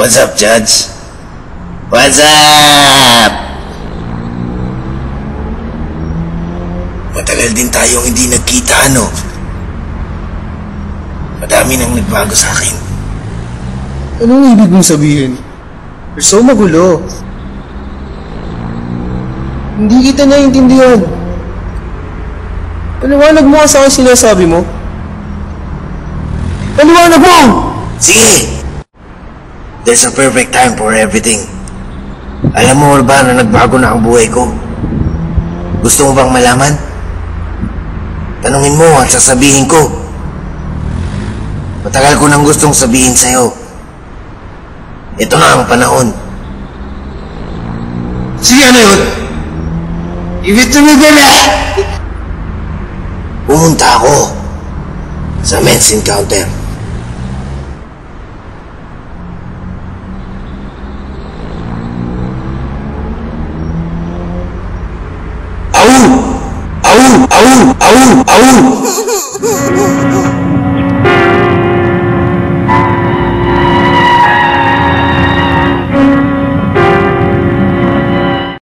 What's up, Judge? What's up? Matagal din tayong hindi nagkita, ano? Madami nang nagbago sa akin. Anong ibig mong sabihin? You're so magulo. Hindi kita naiintindihan. Paliwanag mo nga sa akin sinasabi mo. Paliwanag mo! Sige! There's a perfect time for everything. Alam mo ba na nagbago na ang buhay ko? Gusto mo bang malaman? Tanungin mo at sasabihin ko. Matagal ko nang gustong sabihin sa'yo. Ito na ang panahon. Sige, ano yun? Give it to me, baby! Pumunta ako sa men's encounter. Au! Au! Au! Au! Au!